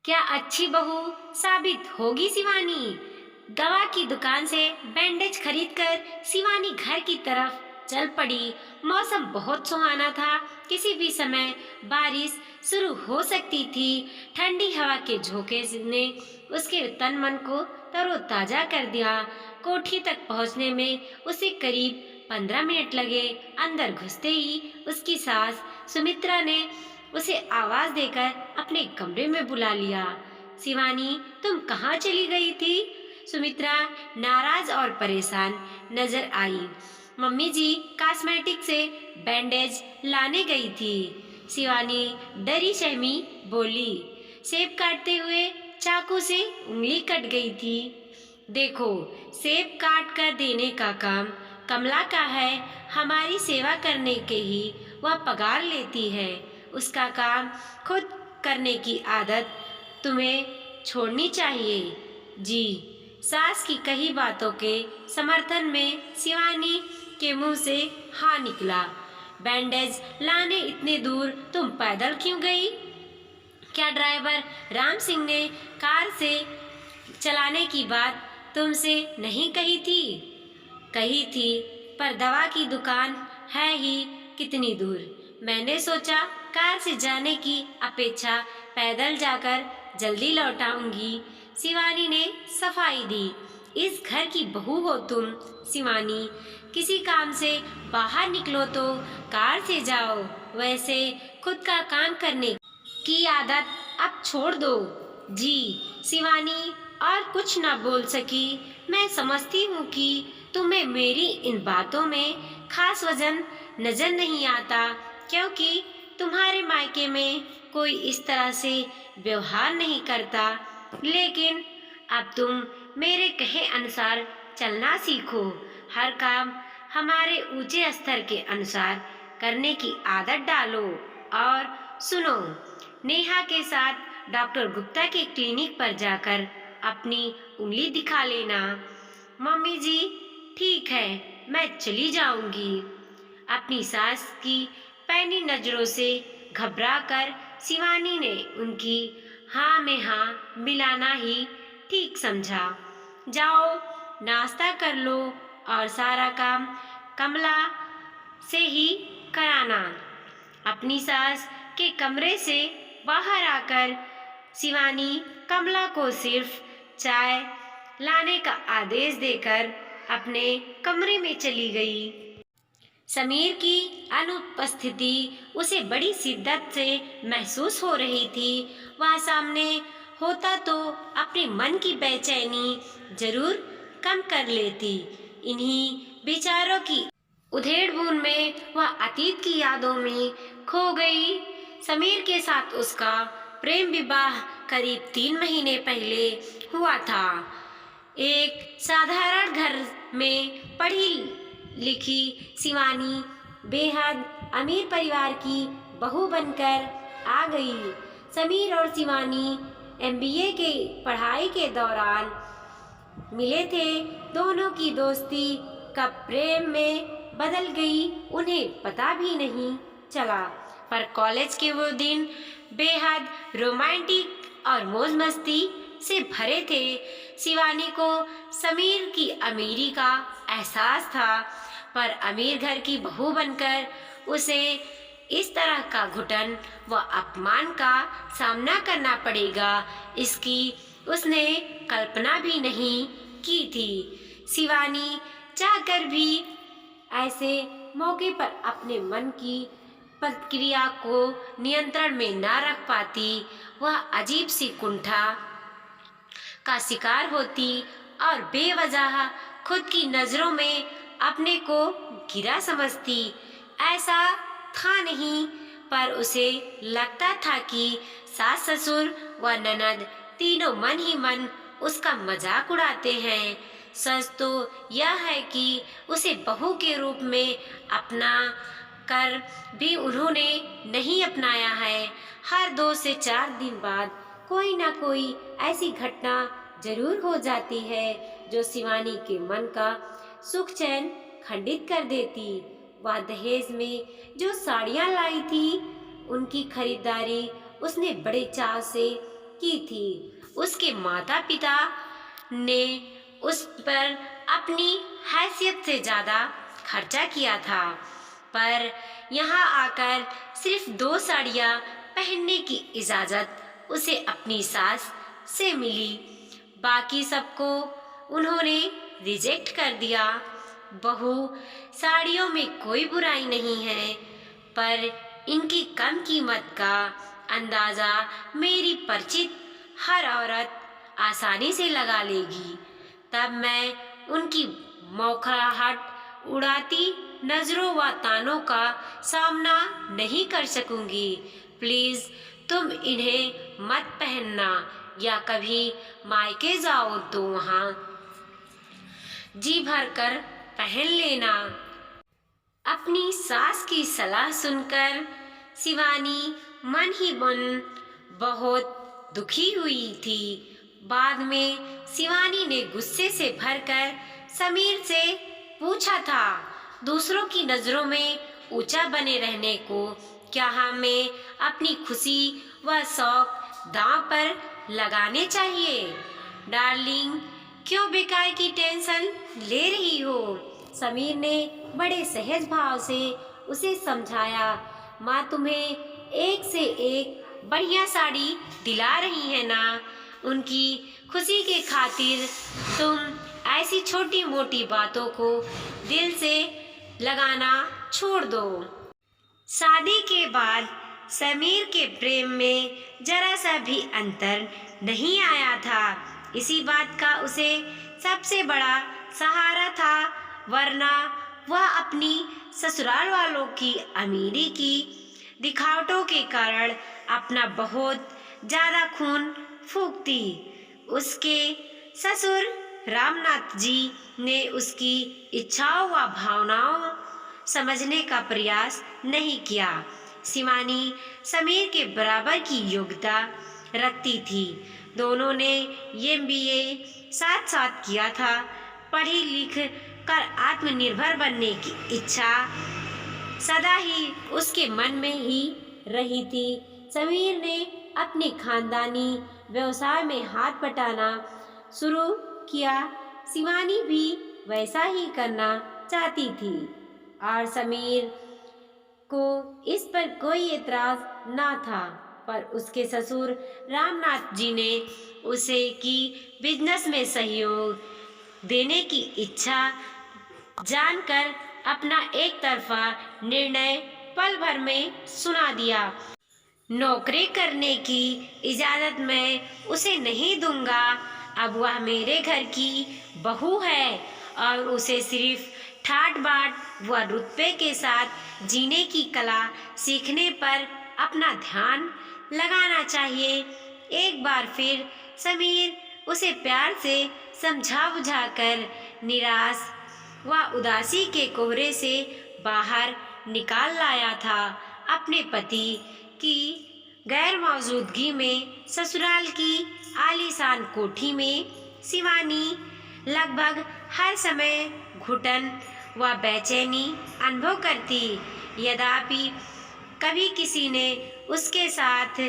क्या अच्छी बहू साबित होगी शिवानी। दवा की दुकान से बैंडेज खरीदकर शिवानी घर की तरफ चल पड़ी। मौसम बहुत सुहाना था। किसी भी समय बारिश शुरू हो सकती थी। ठंडी हवा के झोंके ने उसके तन मन को तरोताजा कर दिया। कोठी तक पहुंचने में उसे करीब 15 मिनट लगे। अंदर घुसते ही उसकी सास सुमित्रा ने उसे आवाज देकर अपने कमरे में बुला लिया। शिवानी, तुम कहाँ चली गई थी? सुमित्रा नाराज और परेशान नजर आई। मम्मी जी कॉस्मेटिक से बैंडेज लाने गई थी। शिवानी डरी सहमी बोली। सेब काटते हुए चाकू से उंगली कट गई थी। देखो, सेब काट कर देने का काम कमला का है। हमारी सेवा करने के ही वह पगार लेती है। उसका काम खुद करने की आदत तुम्हें छोड़नी चाहिए। जी। सास की कही बातों के समर्थन में शिवानी के मुंह से हाँ निकला। बैंडेज लाने इतने दूर तुम पैदल क्यों गई? क्या ड्राइवर राम सिंह ने कार से चलाने की बात तुमसे नहीं कही थी? कही थी, पर दवा की दुकान है ही कितनी दूर। मैंने सोचा कार से जाने की अपेक्षा पैदल जाकर जल्दी लौट आऊंगी। शिवानी ने सफाई दी। इस घर की बहू हो तुम शिवानी। किसी काम से बाहर निकलो तो कार से जाओ। वैसे खुद का काम करने की आदत अब छोड़ दो। जी। शिवानी और कुछ ना बोल सकी। मैं समझती हूँ कि तुम्हें मेरी इन बातों में खास वजन नजर नहीं आता, क्योंकि तुम्हारे मायके में कोई इस तरह से व्यवहार नहीं करता। लेकिन अब तुम मेरे कहे अनुसार चलना सीखो। हर काम हमारे ऊंचे स्तर के अनुसार करने की आदत डालो। और सुनो, नेहा के साथ डॉक्टर गुप्ता के क्लिनिक पर जाकर अपनी उंगली दिखा लेना। मम्मी जी, ठीक है, मैं चली जाऊंगी। अपनी सास की पैनी नजरों से घबराकर शिवानी ने उनकी हाँ में हाँ मिलाना ही ठीक समझा। जाओ, नाश्ता कर लो और सारा काम कमला से ही कराना। अपनी सास के कमरे से बाहर आकर शिवानी कमला को सिर्फ चाय लाने का आदेश देकर अपने कमरे में चली गई। समीर की अनुपस्थिति उसे बड़ी शिद्दत से महसूस हो रही थी। वह सामने होता तो अपने मन की बेचैनी जरूर कम कर लेती। इन्हीं विचारों की उधेड़-बुन में वह अतीत की यादों में खो गई। समीर के साथ उसका प्रेम विवाह करीब 3 महीने पहले हुआ था। एक साधारण घर में पढ़ी लिखी शिवानी बेहद अमीर परिवार की बहू बनकर आ गई। समीर और शिवानी एमबीए के पढ़ाई के दौरान मिले थे। दोनों की दोस्ती कब प्रेम में बदल गई उन्हें पता भी नहीं चला। पर कॉलेज के वो दिन बेहद रोमांटिक और मौज मस्ती से भरे थे। शिवानी को समीर की अमीरी का एहसास था, पर अमीर घर की बहू बनकर उसे इस तरह का घुटन व अपमान का सामना करना पड़ेगा, इसकी उसने कल्पना भी नहीं की थी। शिवानी चाहकर भी ऐसे मौके पर अपने मन की प्रतिक्रिया को नियंत्रण में न रख पाती। वह अजीब सी कुंठा का शिकार होती और बेवजह खुद की नजरों में अपने को गिरा समझती। ऐसा था नहीं, पर उसे लगता था कि सास ससुर व ननद तीनों मन ही मन उसका मजाक उड़ाते हैं। सच तो यह है कि उसे बहू के रूप में अपना कर भी उन्होंने नहीं अपनाया है। हर 2 से 4 दिन बाद कोई ना कोई ऐसी घटना जरूर हो जाती है जो शिवानी के मन का सुख चैन खंडित कर देती। वह दहेज में जो साड़ियाँ लाई थी, उनकी खरीदारी उसने बड़े चाव से की थी। उसके माता पिता ने उस पर अपनी हैसियत से ज़्यादा खर्चा किया था, पर यहाँ आकर सिर्फ 2 साड़ियाँ पहनने की इजाज़त उसे अपनी सास से मिली। बाकी सबको उन्होंने रिजेक्ट कर दिया। बहू, साड़ियों में कोई बुराई नहीं है, पर इनकी कम कीमत का अंदाज़ा मेरी परिचित हर औरत आसानी से लगा लेगी। तब मैं उनकी मौखलाहट उड़ाती नज़रों व तानों का सामना नहीं कर सकूंगी। प्लीज़ तुम इन्हें मत पहनना, या कभी मायके जाओ तो वहाँ जी भर कर पहन लेना। अपनी सास की सलाह सुनकर शिवानी मन ही मन बहुत दुखी हुई थी। बाद में शिवानी ने गुस्से से भरकर समीर से पूछा था, दूसरों की नज़रों में ऊंचा बने रहने को क्या हमें अपनी खुशी व शौक दांव पर लगाने चाहिए? डार्लिंग, क्यों बेकार की टेंशन ले रही हो? समीर ने बड़े सहज भाव से उसे समझाया। माँ तुम्हें एक से एक बढ़िया साड़ी दिला रही है ना। उनकी खुशी के खातिर तुम ऐसी छोटी मोटी बातों को दिल से लगाना छोड़ दो। शादी के बाद समीर के प्रेम में जरा सा भी अंतर नहीं आया था। इसी बात का उसे सबसे बड़ा सहारा था, वरना वह अपनी ससुराल वालों की अमीरी की दिखावटों के कारण अपना बहुत ज़्यादा खून फूंकती। उसके ससुर रामनाथ जी ने उसकी इच्छाओं व भावनाओं समझने का प्रयास नहीं किया। शिवानी समीर के बराबर की योग्यता रखती थी। दोनों ने MBA साथ साथ किया था। पढ़ी लिख कर आत्मनिर्भर बनने की इच्छा सदा ही उसके मन में ही रही थी। समीर ने अपने खानदानी व्यवसाय में हाथ बटाना शुरू किया। शिवानी भी वैसा ही करना चाहती थी और समीर को इस पर कोई एतराज ना था, पर उसके ससुर रामनाथ जी ने उसे की बिजनेस में सहयोग देने की इच्छा जानकर अपना एक तरफा निर्णय पल भर में सुना दिया। नौकरी करने की इजाज़त मैं उसे नहीं दूंगा। अब वह मेरे घर की बहू है और उसे सिर्फ ठाट बाट व रुतबे के साथ जीने की कला सीखने पर अपना ध्यान लगाना चाहिए। एक बार फिर समीर उसे प्यार से समझा बुझाकर निराश व उदासी के कोहरे से बाहर निकाल लाया था। अपने पति की गैर मौजूदगी में ससुराल की आलीशान कोठी में शिवानी लगभग हर समय घुटन व बेचैनी अनुभव करती। यद्यपि कभी किसी ने उसके साथ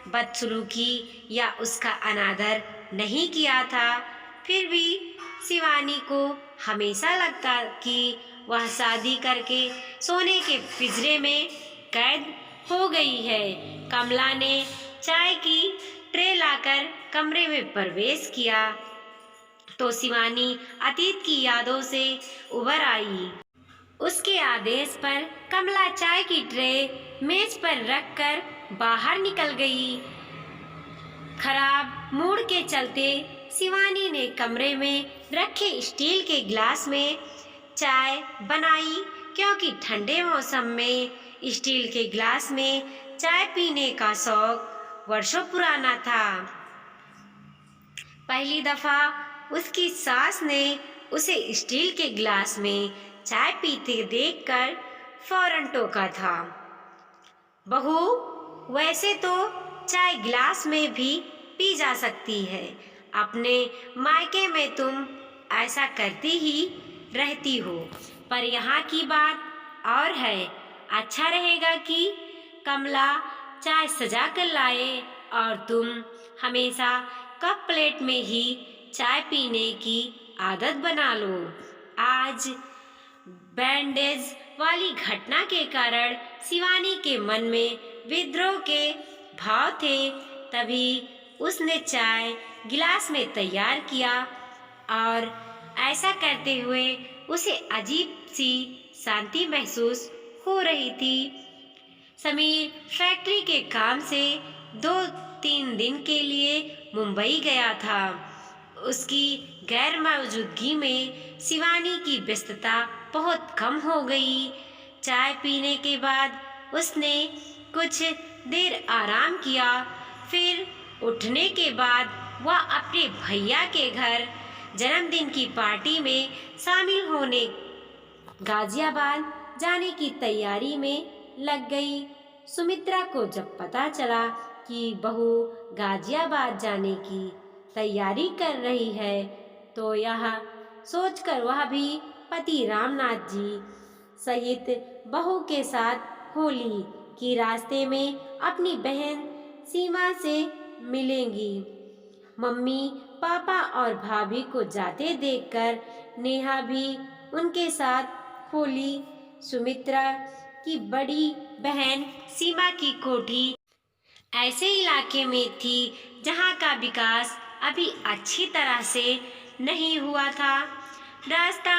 बदसलूकी या उसका अनादर नहीं किया था, फिर भी शिवानी को हमेशा लगता कि वह शादी करके सोने के पिंजरे में कैद हो गई है। कमला ने चाय की ट्रे लाकर कमरे में प्रवेश किया तो शिवानी अतीत की यादों से उभर आई। उसके आदेश पर कमला चाय की ट्रे मेज पर रखकर बाहर निकल गई। खराब मूड के चलते शिवानी ने कमरे में रखे स्टील के गिलास में चाय बनाई, क्योंकि ठंडे मौसम में स्टील के गिलास में चाय पीने का शौक वर्षों पुराना था। पहली दफा उसकी सास ने उसे स्टील के गिलास में चाय पीते देखकर फौरन टोका था। बहू, वैसे तो चाय गिलास में भी पी जा सकती है। अपने मायके में तुम ऐसा करती ही रहती हो, पर यहाँ की बात और है। अच्छा रहेगा कि कमला चाय सजा कर लाए और तुम हमेशा कप प्लेट में ही चाय पीने की आदत बना लो। आज बैंडेज वाली घटना के कारण शिवानी के मन में विद्रोह के भाव थे। तभी उसने चाय गिलास में तैयार किया और ऐसा करते हुए उसे अजीब सी शांति महसूस हो रही थी। समीर फैक्ट्री के काम से 2-3 दिन के लिए मुंबई गया था। उसकी गैर मौजूदगी में शिवानी की व्यस्तता बहुत कम हो गई। चाय पीने के बाद उसने कुछ देर आराम किया। फिर उठने के बाद वह अपने भैया के घर जन्मदिन की पार्टी में शामिल होने गाजियाबाद जाने की तैयारी में लग गई। सुमित्रा को जब पता चला कि बहू गाजियाबाद जाने की तैयारी कर रही है तो यह सोचकर वह भी पति रामनाथ जी सहित बहू के साथ होली की रास्ते में अपनी बहन सीमा से मिलेंगी। मम्मी पापा और भाभी को जाते देखकर नेहा भी उनके साथ होली। सुमित्रा की बड़ी बहन सीमा की कोठी ऐसे इलाके में थी जहां का विकास अभी अच्छी तरह से नहीं हुआ था। रास्ता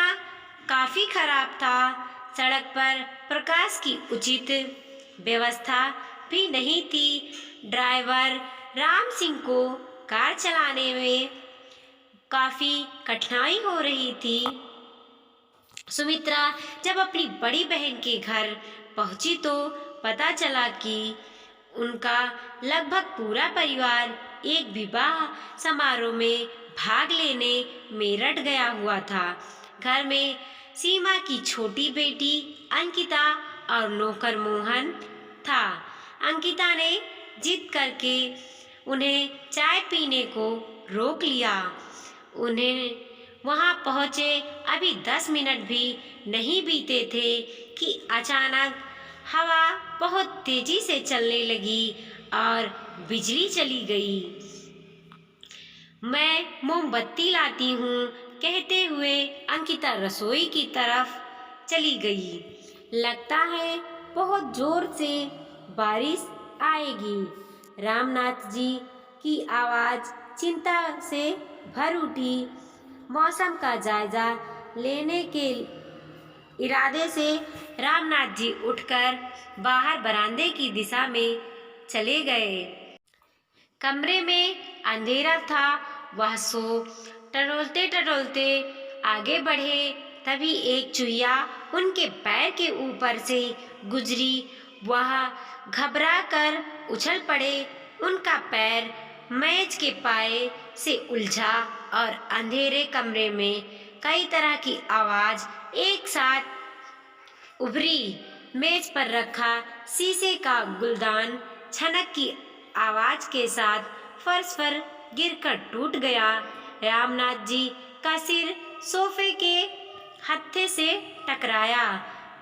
काफी खराब था। सड़क पर प्रकाश की उचित व्यवस्था भी नहीं थी। ड्राइवर राम सिंह को कार चलाने में काफी कठिनाई हो रही थी। सुमित्रा जब अपनी बड़ी बहन के घर पहुंची तो पता चला कि उनका लगभग पूरा परिवार एक विवाह समारोह में भाग लेने मेरठ गया हुआ था। घर में सीमा की छोटी बेटी अंकिता और नौकर मोहन था। अंकिता ने जिद करके उन्हें चाय पीने को रोक लिया। उन्हें वहां पहुंचे अभी 10 मिनट भी नहीं बीते थे कि अचानक हवा बहुत तेजी से चलने लगी और बिजली चली गई। मैं मोमबत्ती लाती हूँ कहते हुए अंकिता रसोई की तरफ चली गई। लगता है बहुत जोर से बारिश आएगी। रामनाथ जी की आवाज़ चिंता से भर उठी। मौसम का जायजा लेने के इरादे से रामनाथ जी उठकर बाहर बरामदे की दिशा में चले गए। कमरे में अंधेरा था। वह सो टटोलते टटोलते आगे बढ़े। तभी एक चुहिया उनके पैर के ऊपर से गुजरी। वह घबरा कर उछल पड़े। उनका पैर मेज के पाए से उलझा और अंधेरे कमरे में कई तरह की आवाज एक साथ उभरी। मेज पर रखा शीशे का गुलदान छनक की आवाज के साथ फर्श पर गिरकर टूट गया। रामनाथ जी का सिर सोफे के हत्थे से टकराया।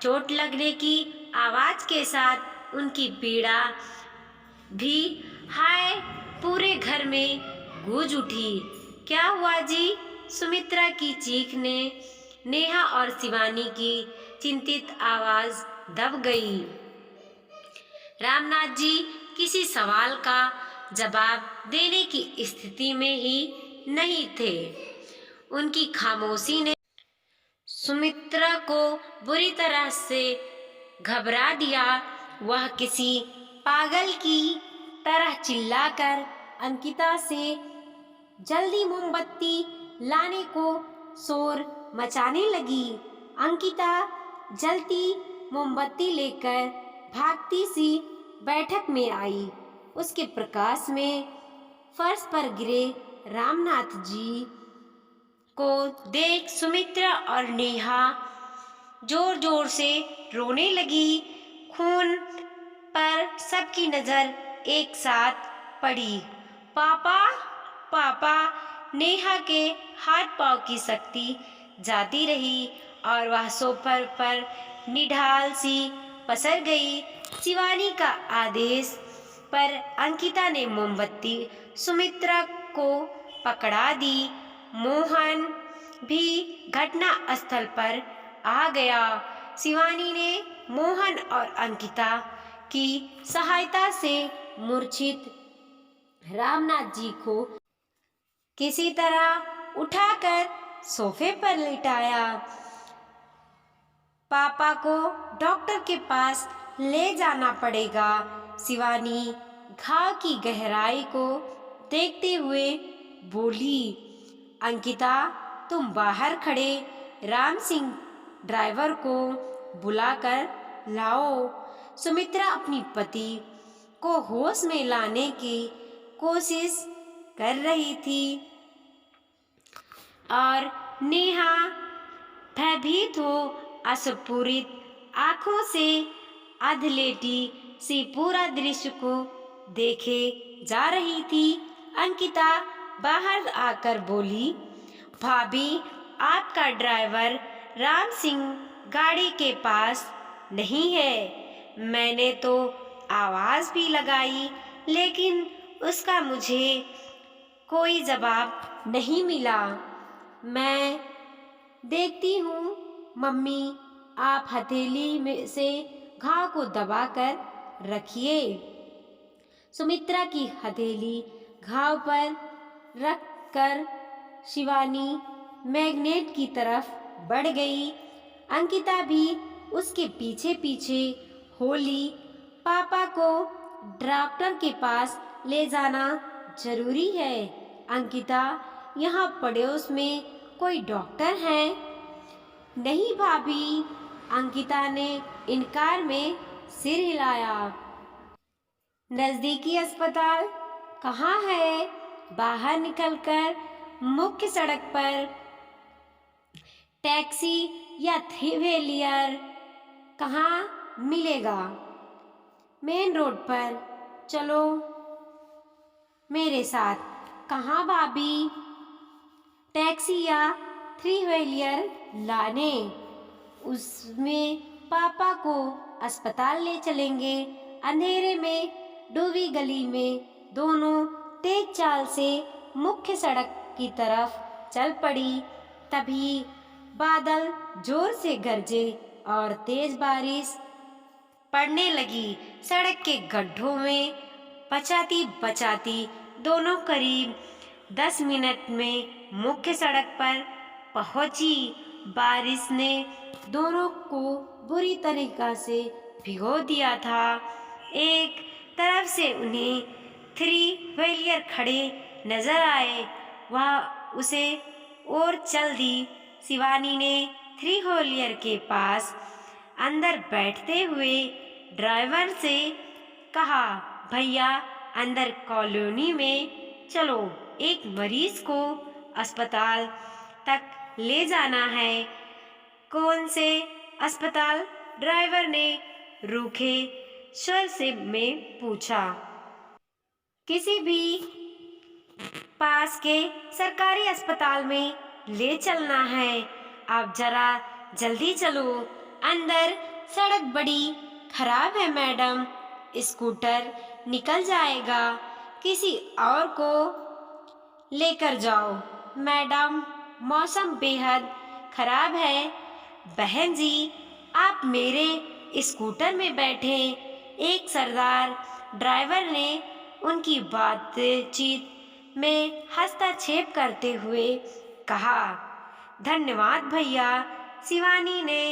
चोट लगने की आवाज के साथ उनकी पीड़ा भी हाय पूरे घर में गूंज उठी। क्या हुआ जी? सुमित्रा की चीख ने नेहा और शिवानी की चिंतित आवाज दब गई। रामनाथ जी किसी सवाल का जवाब देने की स्थिति में ही नहीं थे। उनकी खामोशी ने सुमित्रा को बुरी तरह से घबरा दिया। वह किसी पागल की तरह चिल्लाकर अंकिता से जल्दी मोमबत्ती लाने को शोर मचाने लगी। अंकिता जलती मोमबत्ती लेकर भागती सी बैठक में आई। उसके प्रकाश में फर्श पर गिरे रामनाथ जी को देख सुमित्रा और नेहा जोर जोर से रोने लगी। खून पर सबकी नजर एक साथ पड़ी। पापा पापा। नेहा के हाथ पांव की शक्ति जाती रही और वह सोफे पर निढाल सी पसर गई। शिवानी का आदेश पर अंकिता ने मोमबत्ती सुमित्रा को पकड़ा दी। मोहन भी घटना स्थल पर आ गया। शिवानी ने मोहन और अंकिता की सहायता से मूर्छित रामनाथ जी को किसी तरह उठाकर सोफे पर लिटाया। पापा को डॉक्टर के पास ले जाना पड़ेगा। शिवानी घाव की गहराई को देखते हुए बोली। अंकिता, तुम बाहर खड़े राम सिंह ड्राइवर को बुलाकर लाओ। सुमित्रा अपनी पति को होश में लाने की कोशिश कर रही थी और नेहा भयभीत हो अश्रुपूरित आंखों से अधलेटी सी पूरा दृश्य को देखे जा रही थी। अंकिता बाहर आकर बोली, भाभी, आपका ड्राइवर राम सिंह गाड़ी के पास नहीं है। मैंने तो आवाज भी लगाई लेकिन उसका मुझे कोई जवाब नहीं मिला। मैं देखती हूँ। मम्मी, आप हथेली में से घाव को दबाकर रखिए। सुमित्रा की हथेली घाव पर रखकर शिवानी मैग्नेट की तरफ बढ़ गई। अंकिता भी उसके पीछे पीछे होली। पापा को डॉक्टर के पास ले जाना जरूरी है। अंकिता, यहाँ पड़ोस में कोई डॉक्टर है? नहीं भाभी, अंकिता ने इनकार में सिर हिलाया। नजदीकी अस्पताल कहाँ है? बाहर निकलकर मुख्य सड़क पर टैक्सी या थ्री व्हीलर कहाँ मिलेगा? मेन रोड पर चलो मेरे साथ। कहाँ भाभी? टैक्सी या थ्री व्हीलर लाने। उसमें पापा को अस्पताल ले चलेंगे। अंधेरे में डूबी गली में दोनों तेज चाल से मुख्य सड़क की तरफ चल पड़ी। तभी बादल जोर से गरजे और तेज बारिश पड़ने लगी। सड़क के गड्ढों में बचाती बचाती दोनों करीब 10 मिनट में मुख्य सड़क पर पहुंची। बारिश ने दोनों को बुरी तरीका से भिगो दिया था। एक तरफ से उन्हें थ्री व्हीलर खड़े नजर आए। वह उसे और चल दी। शिवानी ने थ्री व्हीलर के पास अंदर बैठते हुए ड्राइवर से कहा, भैया, अंदर कॉलोनी में चलो, एक मरीज को अस्पताल तक ले जाना है। कौन से अस्पताल? ड्राइवर ने रूखे स्वर से में पूछा। किसी भी पास के सरकारी अस्पताल में ले चलना है। आप जरा जल्दी चलो। अंदर सड़क बड़ी खराब है मैडम, स्कूटर निकल जाएगा। किसी और को लेकर जाओ। मैडम, मौसम बेहद खराब है। बहन जी, आप मेरे स्कूटर में बैठे। एक सरदार ड्राइवर ने उनकी बातचीत में हस्तक्षेप करते हुए कहा। धन्यवाद भैया। शिवानी ने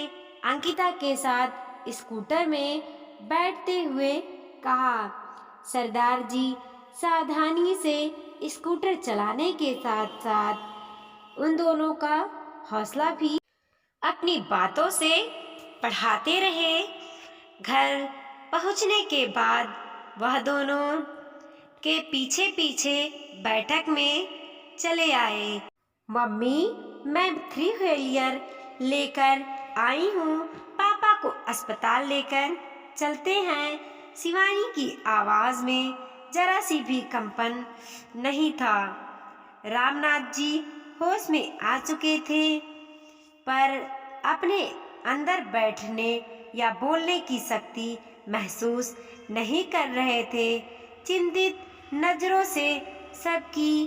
अंकिता के साथ स्कूटर में बैठते हुए कहा। सरदार जी सावधानी से स्कूटर चलाने के साथ साथ उन दोनों का हौसला भी अपनी बातों से बढ़ाते रहे। घर पहुंचने के बाद वह दोनों के पीछे पीछे बैठक में चले आए। मम्मी, मैं थ्री व्हीलर लेकर आई हूँ। पापा को अस्पताल लेकर चलते हैं। शिवानी की आवाज में जरा सी भी कंपन नहीं था। रामनाथ जी होश में आ चुके थे पर अपने अंदर बैठने या बोलने की शक्ति महसूस नहीं कर रहे थे। चिंतित नजरों से सबकी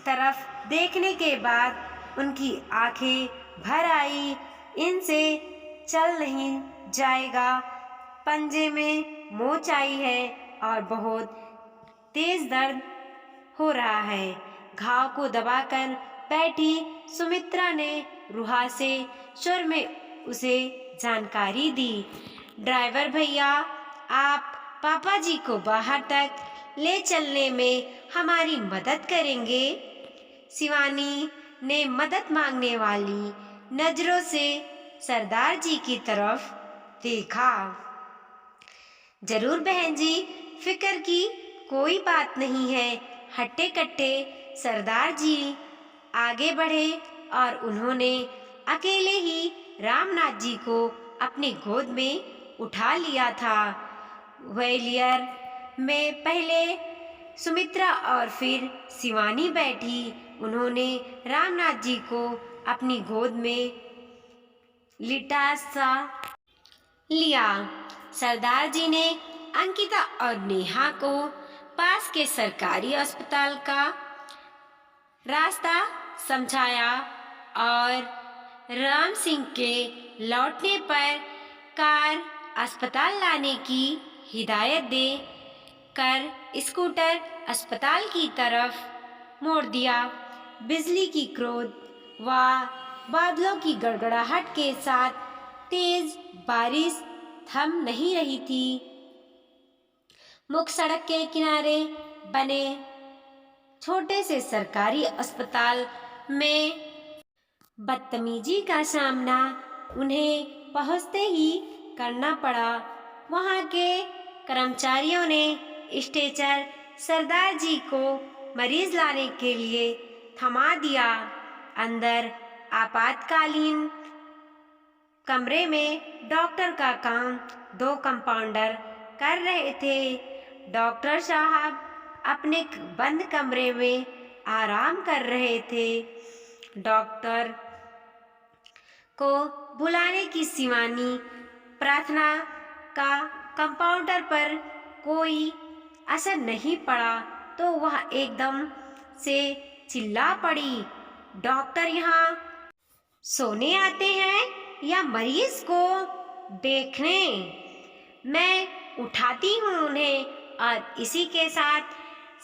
तरफ देखने के बाद उनकी आंखें भर आई। इनसे चल नहीं जाएगा, पंजे में मोच आई है और बहुत तेज दर्द हो रहा है। घाव को दबाकर बैठी सुमित्रा ने रुहा से स्वर में उसे जानकारी दी। ड्राइवर भैया, आप पापा जी को बाहर तक ले चलने में हमारी मदद करेंगे? शिवानी ने मदद मांगने वाली नजरों से सरदार जी की तरफ देखा। जरूर बहन जी, फिक्र की कोई बात नहीं है। हट्टे कट्टे सरदार जी आगे बढ़े और उन्होंने अकेले ही रामनाथ जी को अपनी गोद में उठा लिया था। व्हीलचेयर में पहले सुमित्रा और फिर शिवानी बैठी। उन्होंने रामनाथ जी को अपनी गोद में लिटा सा लिया। सरदार जी ने अंकिता और नेहा को पास के सरकारी अस्पताल का रास्ता समझाया और राम सिंह के लौटने पर कार अस्पताल लाने की हिदायत दे कर स्कूटर अस्पताल की तरफ मोड़ दिया। बिजली की क्रोध व बादलों की गड़गड़ाहट के साथ तेज बारिश थम नहीं रही थी। मुख्य सड़क के किनारे बने छोटे से सरकारी अस्पताल में बदतमीजी का सामना उन्हें पहुंचते ही करना पड़ा। वहां के कर्मचारियों ने स्ट्रेचर सरदार जी को मरीज लाने के लिए थमा दिया। अंदर आपातकालीन कमरे में डॉक्टर का काम 2 कंपाउंडर कर रहे थे। डॉक्टर साहब अपने बंद कमरे में आराम कर रहे थे। डॉक्टर को बुलाने की शिवानी प्रार्थना का कंपाउंडर पर कोई असर नहीं पड़ा तो वह एकदम से चिल्ला पड़ी, डॉक्टर यहाँ सोने आते हैं या मरीज को देखने? मैं उठाती हूँ उन्हें। और इसी के साथ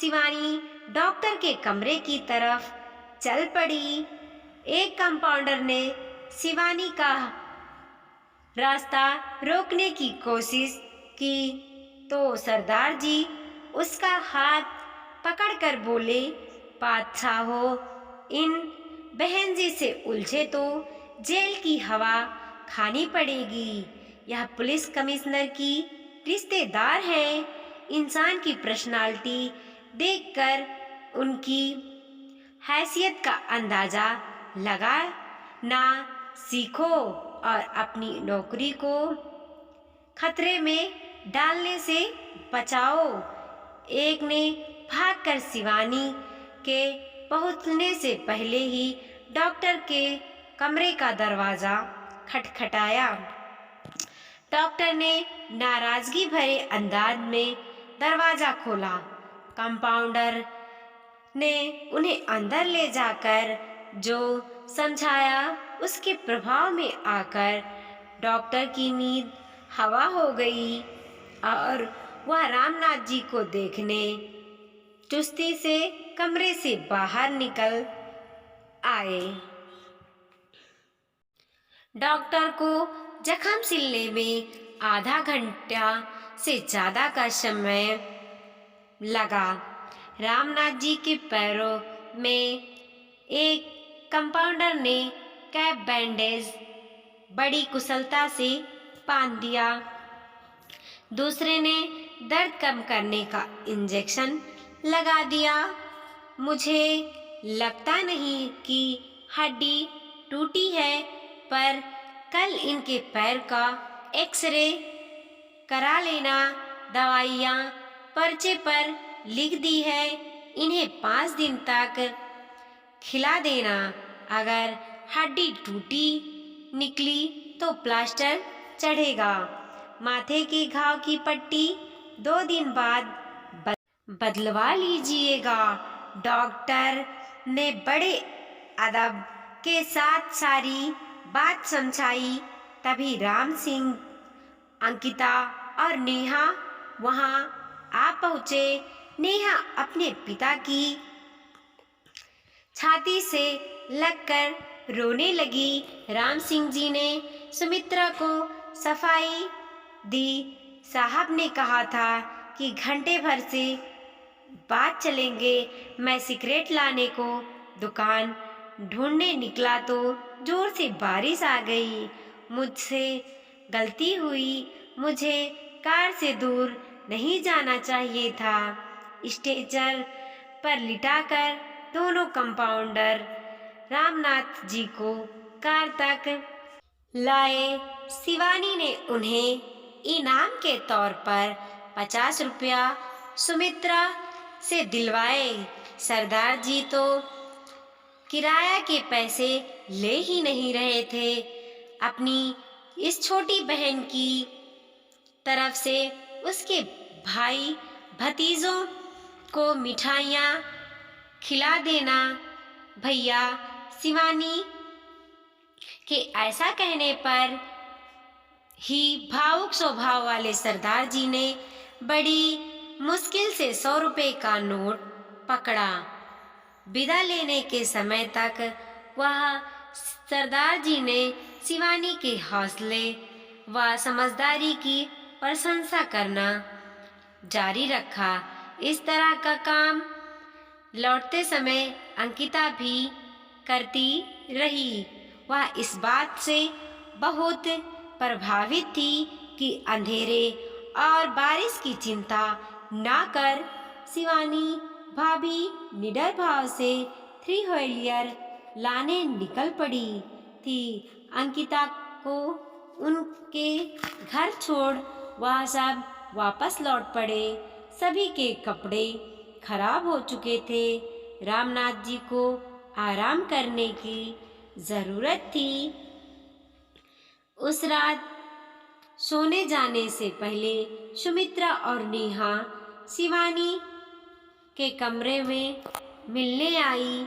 शिवानी डॉक्टर के कमरे की तरफ चल पड़ी। एक कंपाउंडर ने शिवानी का रास्ता रोकने की कोशिश की तो सरदार जी उसका हाथ पकड़कर बोले, बादशाह हो, इन बहन जी से उलझे तो जेल की हवा खानी पड़ेगी। यह पुलिस कमिश्नर की रिश्तेदार है। इंसान की पर्सनालिटी देखकर उनकी हैसियत का अंदाजा लगाना सीखो और अपनी नौकरी को खतरे में डालने से बचाओ। एक ने भागकर शिवानी के पहुंचने से पहले ही डॉक्टर के कमरे का दरवाजा खटखटाया। डॉक्टर ने नाराजगी भरे अंदाज में दरवाजा खोला। कंपाउंडर ने उन्हें अंदर ले जाकर जो समझाया उसके प्रभाव में आकर डॉक्टर की नींद हवा हो गई और वह रामनाथ जी को देखने चुस्ती से कमरे से बाहर निकल आए। डॉक्टर को जख्म सिलने में आधा घंटा से ज़्यादा का समय लगा। रामनाथ जी के पैरों में एक कंपाउंडर ने कैप बैंडेज बड़ी कुशलता से बांध दिया। दूसरे ने दर्द कम करने का इंजेक्शन लगा दिया। मुझे लगता नहीं कि हड्डी टूटी है, पर कल इनके पैर का एक्सरे करा लेना। दवाइयाँ पर्चे पर लिख दी है, इन्हें 5 दिन तक खिला देना। अगर हड्डी टूटी निकली तो प्लास्टर चढ़ेगा। माथे के घाव की पट्टी 2 दिन बाद बदलवा लीजिएगा। डॉक्टर ने बड़े अदब के साथ सारी बात समझाई। तभी राम सिंह, अंकिता और नेहा वहां आ पहुंचे। नेहा अपने पिता की छाती से लगकर रोने लगी। राम सिंह जी ने सुमित्रा को सफाई दी। साहब ने कहा था कि घंटे भर से बाद चलेंगे। मैं सिगरेट लाने को दुकान ढूंढने निकला तो जोर से बारिश आ गई। मुझसे गलती हुई। मुझे कार से दूर नहीं जाना चाहिए था। स्टेचर पर लिटाकर दोनों कंपाउंडर रामनाथ जी को कार तक लाए। शिवानी ने उन्हें इनाम के तौर पर 50 रुपया सुमित्रा से दिलवाए। सरदार जी तो किराया के पैसे ले ही नहीं रहे थे। अपनी इस छोटी बहन की तरफ से उसके भाई भतीजों को मिठाइयाँ खिला देना। भैया, शिवानी के ऐसा कहने पर ही भावुक स्वभाव वाले सरदार जी ने बड़ी मुश्किल से 100 रुपए का नोट पकड़ा। विदा लेने के समय तक वह सरदार जी ने शिवानी के हौसले व समझदारी की प्रशंसा करना जारी रखा। इस तरह का काम लौटते समय अंकिता भी करती रही। वह इस बात से बहुत प्रभावित थी कि अंधेरे और बारिश की चिंता ना कर शिवानी भाभी निडर भाव से 3 व्हीलर लाने निकल पड़ी थी। अंकिता को उनके घर छोड़ वह सब वापस लौट पड़े। सभी के कपड़े खराब हो चुके थे। रामनाथ जी को आराम करने की जरूरत थी। उस रात सोने जाने से पहले सुमित्रा और नेहा शिवानी के कमरे में मिलने आई।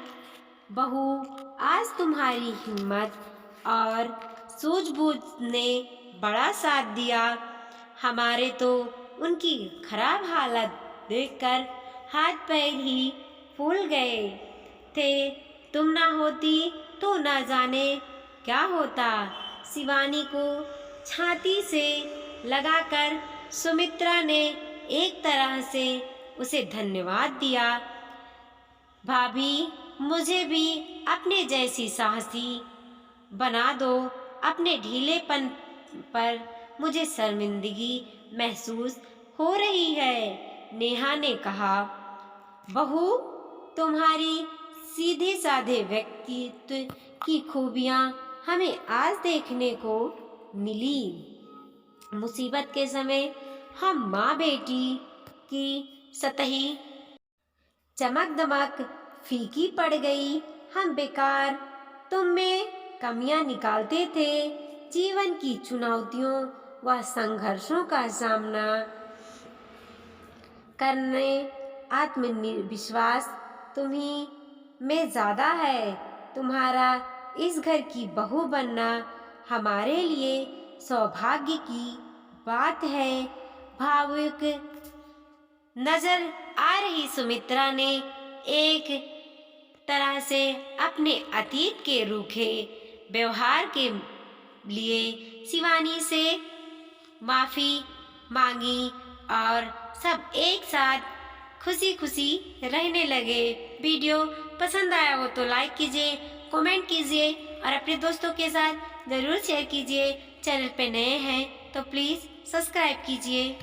बहू, आज तुम्हारी हिम्मत और सूझबूझ ने बड़ा साथ दिया। हमारे तो उनकी खराब हालत देखकर हाथ पैर ही फूल गए थे। तुम ना होती तो ना जाने क्या होता। शिवानी को छाती से लगाकर सुमित्रा ने एक तरह से उसे धन्यवाद दिया। भाभी, मुझे भी अपने जैसी साहसी बना दो। अपने ढीलेपन पर मुझे शर्मिंदगी महसूस हो रही है। नेहा ने कहा, बहू, तुम्हारी सीधे साधे व्यक्तित्व की खूबियाँ हमें आज देखने को मिली। मुसीबत के समय हम माँ बेटी की सतही चमक दमक फीकी पड़ गई। हम बेकार तुम में कमियां निकालते थे। जीवन की चुनौतियों व संघर्षों का सामना करने आत्मविश्वास तुम्ही में ज़्यादा है। तुम्हारा इस घर की बहू बनना हमारे लिए सौभाग्य की बात है। भावुक नजर आ रही सुमित्रा ने एक तरह से अपने अतीत के रूखे व्यवहार के लिए शिवानी से माफ़ी मांगी और सब एक साथ खुशी खुशी रहने लगे। वीडियो पसंद आया हो तो लाइक कीजिए, कमेंट कीजिए और अपने दोस्तों के साथ ज़रूर शेयर कीजिए। चैनल पे नए हैं तो प्लीज़ सब्सक्राइब कीजिए।